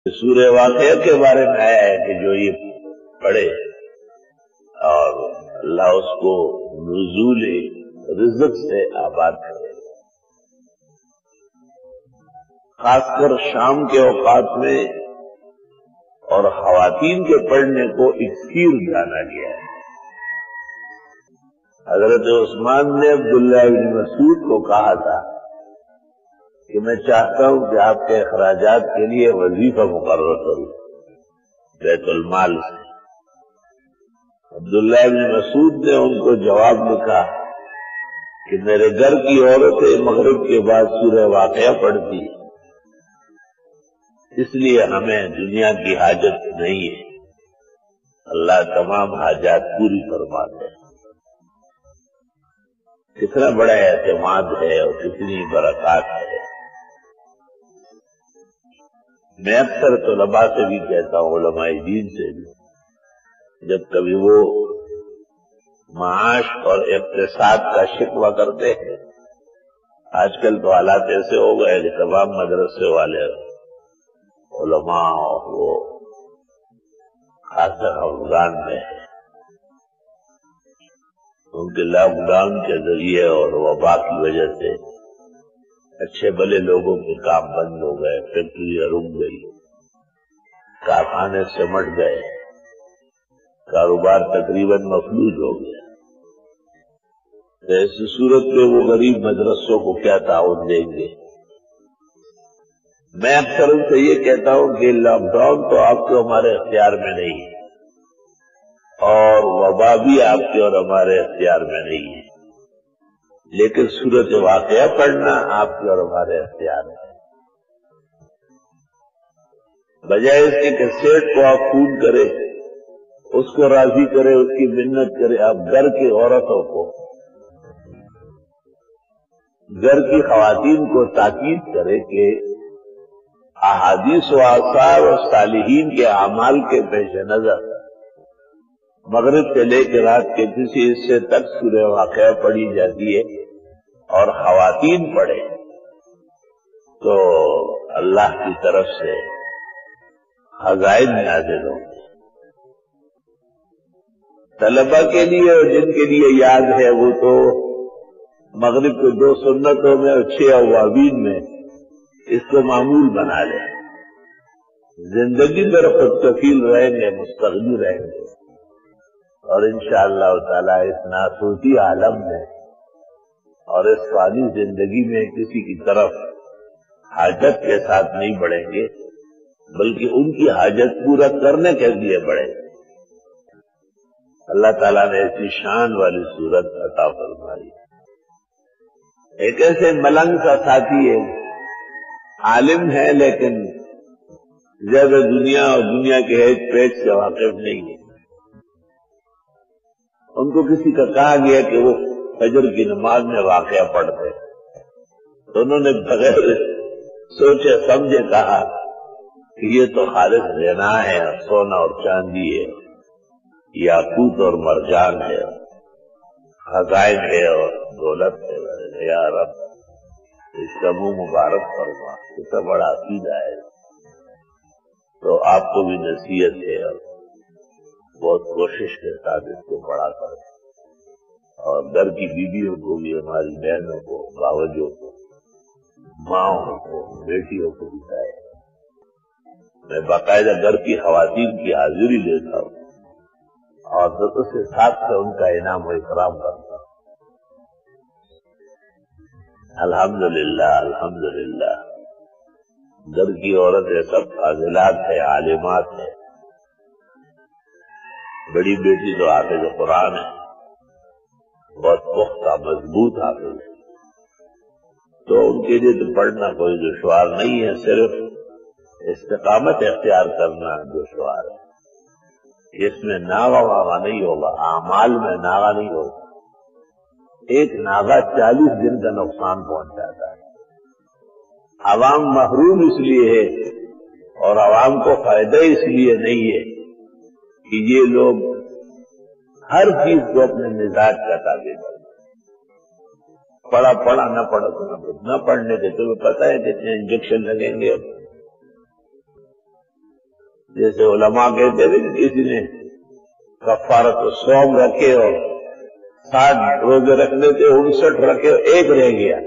سورہ واقعہ کے بارے میں آیا ہے کہ جو یہ پڑھے اور اللہ اس کو نزول رزق سے آباد کرے، خاص کر شام کے اوقات میں اور خواتین کے پڑھنے کو اکثیر جانا گیا ہے۔ حضرت عثمان نے عبداللہ بن مسعود کو کہا تھا کہ میں چاہتا ہوں کہ آپ کے اخراجات کے لیے وظیفہ مقرر کروں بیت المال سے۔ عبداللہ بن مسعود نے ان کو جواب لکھا کہ میرے گھر کی عورتیں مغرب کے بعد سورہ واقعہ پڑھتی، اس لیے ہمیں دنیا کی حاجت نہیں ہے، اللہ تمام حاجات پوری فرماتے ہیں۔ کتنا بڑا اعتماد ہے اور کتنی برکات ہے۔ میں اکثر طلباء سے بھی کہتا ہوں، علماء دین سے بھی، جب کبھی وہ معاش اور اقتصاد کا شکوہ کرتے ہیں، آج کل تو حالات ایسے ہو گئے کہ تمام مدرسے والے علماء اور وہ خاص کر افغان میں ان کے لاک ڈاؤن کے ذریعے اور وبا کی وجہ سے اچھے بھلے لوگوں کے کام بند ہو گئے، فیکٹریاں رک گئی، کارخانے سمٹ گئے، کاروبار تقریباً مفلوج ہو گیا۔ تو ایسی صورت میں وہ غریب مدرسوں کو کیا تعاون دیں گے؟ میں اکثر ان سے یہ کہتا ہوں کہ لاک ڈاؤن تو آپ کے ہمارے اختیار میں نہیں ہے اور وبا بھی آپ کے اور ہمارے اختیار میں نہیں ہے، لیکن سورۃ واقعہ پڑھنا آپ کے اور ہمارے اختیار میں ہے۔ بجائے اس کے کہ سیٹ کو آپ فون کرے، اس کو راضی کرے، اس کی منت کرے، آپ گھر کی عورتوں کو، گھر کی خواتین کو تاکید کرے کہ احادیث و آثار و صالحین کے اعمال کے پیش نظر مغرب سے لے کے رات کے کسی حصے تک سورہ واقعہ پڑھی جاتی ہے اور خواتین پڑھے تو اللہ کی طرف سے خزائن نازل ہوں گے۔ طلباء کے لیے اور جن کے لیے یاد ہے وہ تو مغرب کے 2 سنتوں میں اور 6 اوابین میں اس کو معمول بنا لیں، زندگی پر خود کفیل رہیں گے، مستغنی رہیں گے، اور انشاءاللہ تعالی اس ناسوتی عالم میں اور اس فانی زندگی میں کسی کی طرف حاجت کے ساتھ نہیں بڑھیں گے، بلکہ ان کی حاجت پورا کرنے کے لیے بڑھیں گے۔ اللہ تعالیٰ نے ایسی شان والی صورت عطا فرمائی۔ ایک ایسے ملنگ کا ساتھی ہے، عالم ہے لیکن زیادہ دنیا اور دنیا کے ہیج پیج سے واقف نہیں ہے۔ ان کو کسی کا کہا گیا کہ وہ فجر کی نماز میں واقعہ پڑھتے، تو انہوں نے بغیر سوچے سمجھے کہا کہ یہ تو خالص غنا ہے، سونا اور چاندی ہے، یاقوت اور مرجان ہے، خزائن ہے اور دولت ہے۔ یا رب اس کا منہ مبارک فرما، کتنا بڑا عقیدہ ہے۔ تو آپ کو بھی نصیحت ہے اور بہت کوشش کے ساتھ اس کو بڑا کر، اور گھر کی بیویوں کو بھی، ہماری بہنوں کو، باوجوں کو، ماؤں کو، بیٹیوں کو بتائے۔ میں باقاعدہ گھر کی خواتین کی حاضری لیتا ہوں اور اس کے ساتھ سے ان کا انعام و اکرام کرتا ہوں۔ الحمدللہ الحمدللہ، گھر کی عورتیں سب فاضلات ہیں، عالمات ہیں۔ بڑی بیٹی تو حافظ قرآن ہے، بہت پختہ مضبوط حافظ ہے، تو ان کے لیے تو پڑھنا کوئی دشوار نہیں ہے، صرف استقامت اختیار کرنا دشوار ہے۔ اس میں ناغہ واغہ نہیں ہوگا، اعمال میں ناغہ نہیں ہوگا۔ ایک ناغہ 40 دن کا نقصان پہنچاتا ہے۔ عوام محروم اس لیے ہے اور عوام کو فائدہ اس لیے نہیں ہے کہ یہ لوگ ہر چیز کو اپنے مزاج کا تابع کرتے، پڑھا نہ پڑھا نہ پڑھنے کے تمہیں پتہ ہے کتنے انجیکشن لگیں گے، جیسے علماء کہتے ہیں کہ کسی نے کفارت الصوم رکھے اور 60 روزے رکھنے تھے 59 رکھے اور ایک رہ گیا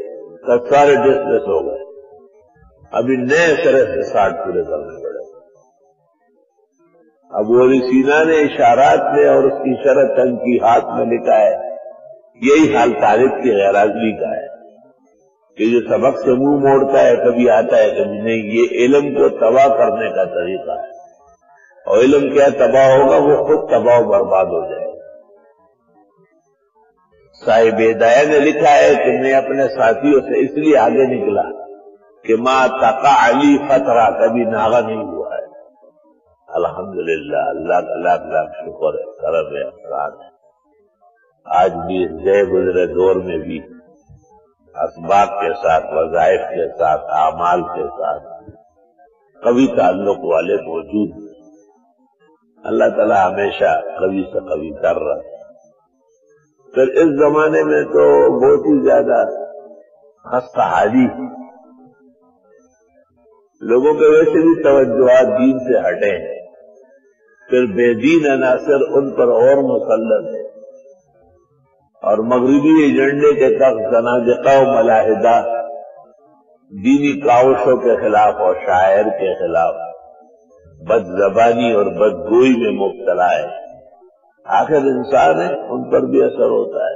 تو سارے ڈسمس ہو گئے، ابھی نئے طرح سے 60 پورے کرنے پڑے۔ ابو علی سینا نے اشارات میں اور اس کی شرح تنقیحات میں لکھا ہے، یہی حال طالب کی غیر حاضری کا ہے کہ جو سبق سے منہ موڑتا ہے کبھی آتا ہے کبھی نہیں، یہ علم کو تباہ کرنے کا طریقہ ہے، اور علم کیا تباہ ہوگا، وہ خود تباہ و برباد ہو جائے گا۔ صاحب ہدایہ نے لکھا ہے کہ میں اپنے ساتھیوں سے اس لیے آگے نکلا کہ ما تقع علی فترہ، کبھی ناغہ نہیں ہوا ہے۔ الحمدللہ، اللہ کا لاکھ لاکھ شکر ہے، کرم ہے، احسان ہے۔ آج بھی اس گئے گزرے دور میں بھی اسباب کے ساتھ، وظائف کے ساتھ، اعمال کے ساتھ قوی تعلق والے موجود ہیں۔ اللہ تعالیٰ ہمیشہ قوی سے قوی کر رہا ہے۔ پھر اس زمانے میں تو بہت ہی زیادہ خستہ حالی، لوگوں کے ویسے بھی توجہات دین سے ہٹے ہیں، پھر بے دین عناصر ان پر اور مسلط ہے، اور مغربی ایجنڈے کے تحت زنادقہ و ملاحدہ دینی کاوشوں کے خلاف اور شاعر کے خلاف بد زبانی اور بدگوئی میں مبتلا ہے۔ آخر انسان ہے، ان پر بھی اثر ہوتا ہے۔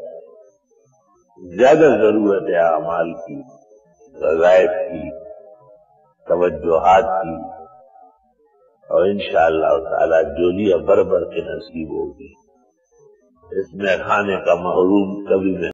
زیادہ ضرورت ہے اعمال کی، وظائف کی، توجہات کی، اور انشاءاللہ تعالی جولیاں بھر بھر کے نصیب ہوگی۔ اس میں کھانے کا محروم کبھی میں